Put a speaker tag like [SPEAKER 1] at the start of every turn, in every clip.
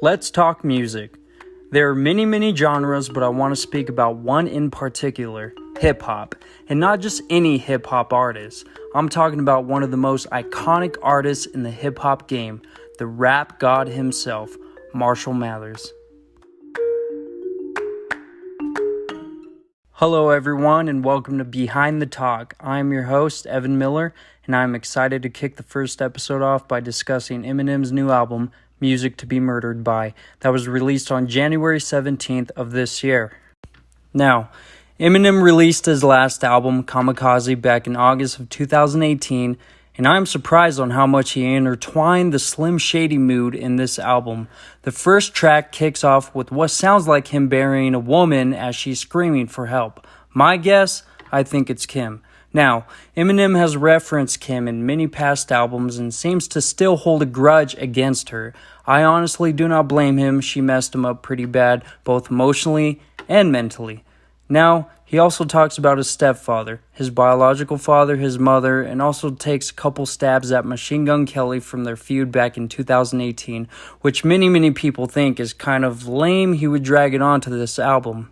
[SPEAKER 1] Let's talk music. There are many genres, but I want to speak about one in particular, hip hop. And not just any hip hop artist. I'm talking about one of the most iconic artists in the hip hop game, the rap god himself, Marshall Mathers. Hello, everyone, and welcome to Behind the Talk. I'm your host, Evan Miller, and I'm excited to kick the first episode off by discussing Eminem's new album, Music to Be Murdered By, that was released on January 17th of this year. Now, Eminem released his last album, Kamikaze, back in August of 2018, and I'm surprised on how much he intertwined the Slim Shady mood in this album. The first track kicks off with what sounds like him burying a woman as she's screaming for help. My guess? I think it's Kim. Now, Eminem has referenced Kim in many past albums and seems to still hold a grudge against her. I honestly do not blame him. She messed him up pretty bad, both emotionally and mentally. Now, he also talks about his stepfather, his biological father, his mother, and also takes a couple stabs at Machine Gun Kelly from their feud back in 2018, which many people think is kind of lame he would drag it onto this album.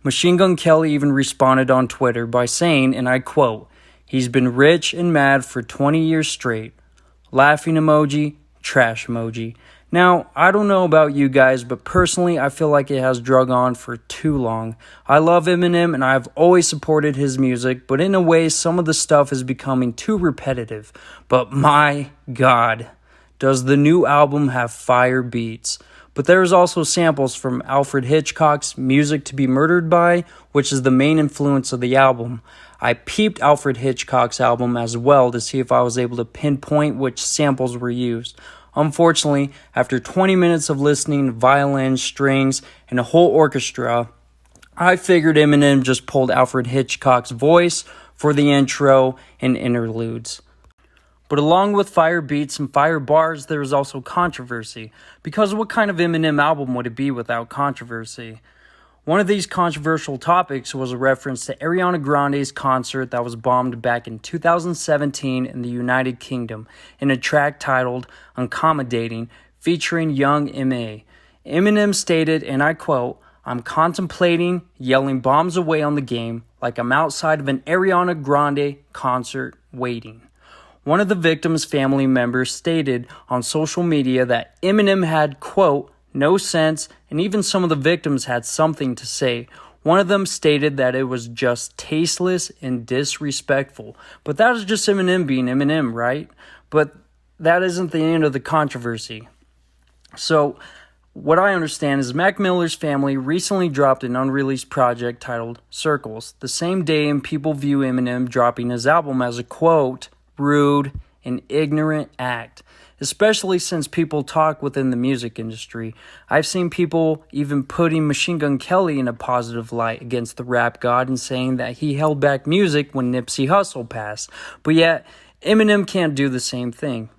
[SPEAKER 1] Machine Gun Kelly even responded on Twitter by saying, and I quote, "He's been rich and mad for 20 years straight. Laughing emoji, trash emoji." Now, I don't know about you guys, but personally, I feel like it has drug on for too long. I love Eminem, and I've always supported his music, but in a way, some of the stuff is becoming too repetitive. But my God, does the new album have fire beats? But there's also samples from Alfred Hitchcock's Music to Be Murdered By, which is the main influence of the album. I peeped Alfred Hitchcock's album as well to see if I was able to pinpoint which samples were used. Unfortunately, after 20 minutes of listening to violin, strings, and a whole orchestra, I figured Eminem just pulled Alfred Hitchcock's voice for the intro and interludes. But along with fire beats and fire bars, there is also controversy. Because what kind of Eminem album would it be without controversy? One of these controversial topics was a reference to Ariana Grande's concert that was bombed back in 2017 in the United Kingdom in a track titled Uncommodating, featuring Young M.A. Eminem stated, and I quote, "I'm contemplating yelling bombs away on the game like I'm outside of an Ariana Grande concert waiting." One of the victim's family members stated on social media that Eminem had, quote, "no sense," and even some of the victims had something to say. One of them stated that it was just tasteless and disrespectful. But that is just Eminem being Eminem, right? But that isn't the end of the controversy. So, what I understand is Mac Miller's family recently dropped an unreleased project titled Circles, the same day, and people view Eminem dropping his album as a, quote, rude and ignorant act, especially since people talk within the music industry. I've seen people even putting Machine Gun Kelly in a positive light against the rap god and saying that he held back music when Nipsey Hussle passed. But yet, Eminem can't do the same thing.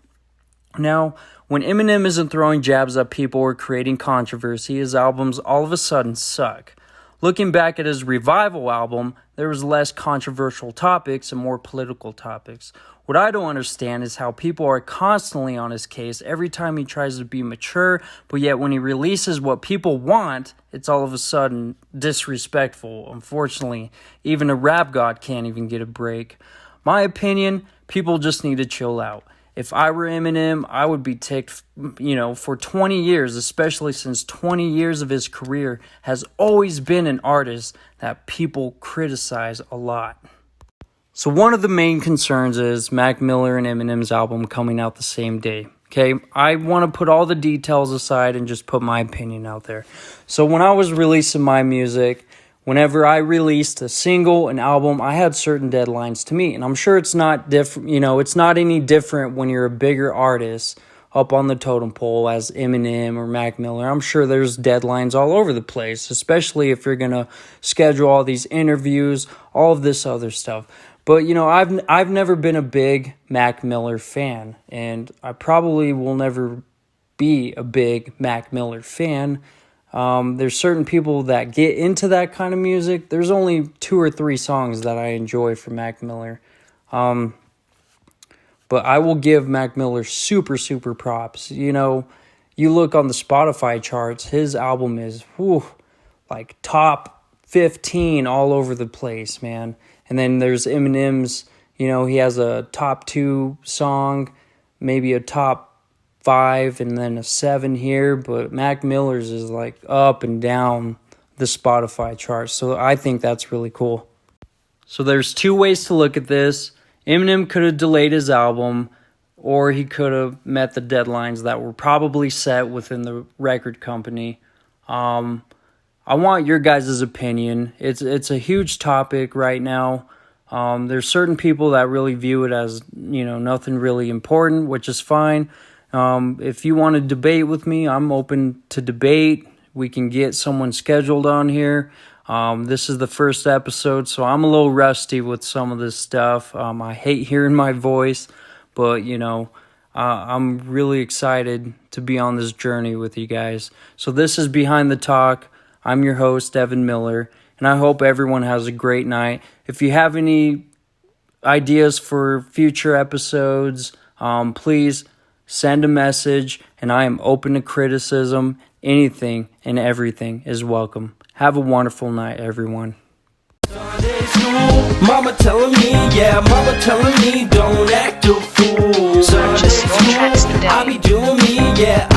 [SPEAKER 1] Now, when Eminem isn't throwing jabs at people or creating controversy, his albums all of a sudden suck. Looking back at his Revival album, there was less controversial topics and more political topics. What I don't understand is how people are constantly on his case every time he tries to be mature, but yet when he releases what people want, it's all of a sudden disrespectful. Unfortunately, even a rap god can't even get a break. My opinion, people just need to chill out. If I were Eminem, I would be ticked, for 20 years, especially since 20 years of his career has always been an artist that people criticize a lot. So one of the main concerns is Mac Miller and Eminem's album coming out the same day. Okay, I want to put all the details aside and just put my opinion out there. So when I was releasing my music, whenever I released a single, an album, I had certain deadlines to meet. And I'm sure it's not different, it's not any different when you're a bigger artist up on the totem pole as Eminem or Mac Miller. I'm sure there's deadlines all over the place, especially if you're going to schedule all these interviews, all of this other stuff. But, I've never been a big Mac Miller fan, and I probably will never be a big Mac Miller fan. There's certain people that get into that kind of music. There's only 2 or 3 songs that I enjoy from Mac Miller. But I will give Mac Miller super props. you look on the Spotify charts, his album is like top 15 all over the place, man. And then there's Eminem's, he has a top 2 song, maybe a top 5, and then a 7 here. But Mac Miller's is like up and down the Spotify charts. So I think that's really cool. So there's 2 ways to look at this. Eminem could have delayed his album, or he could have met the deadlines that were probably set within the record company. I want your guys' opinion. It's a huge topic right now. There's certain people that really view it as, nothing really important, which is fine. If you want to debate with me, I'm open to debate. We can get someone scheduled on here. This is the first episode, so I'm a little rusty with some of this stuff. I hate hearing my voice, but, I'm really excited to be on this journey with you guys. So this is Behind the Talk. I'm your host, Evan Miller, and I hope everyone has a great night. If you have any ideas for future episodes, please send a message, and I am open to criticism. Anything and everything is welcome. Have a wonderful night, everyone.
[SPEAKER 2] Mama telling me, don't act a fool.
[SPEAKER 3] Purchase your tracks today.
[SPEAKER 2] I be doing me, yeah.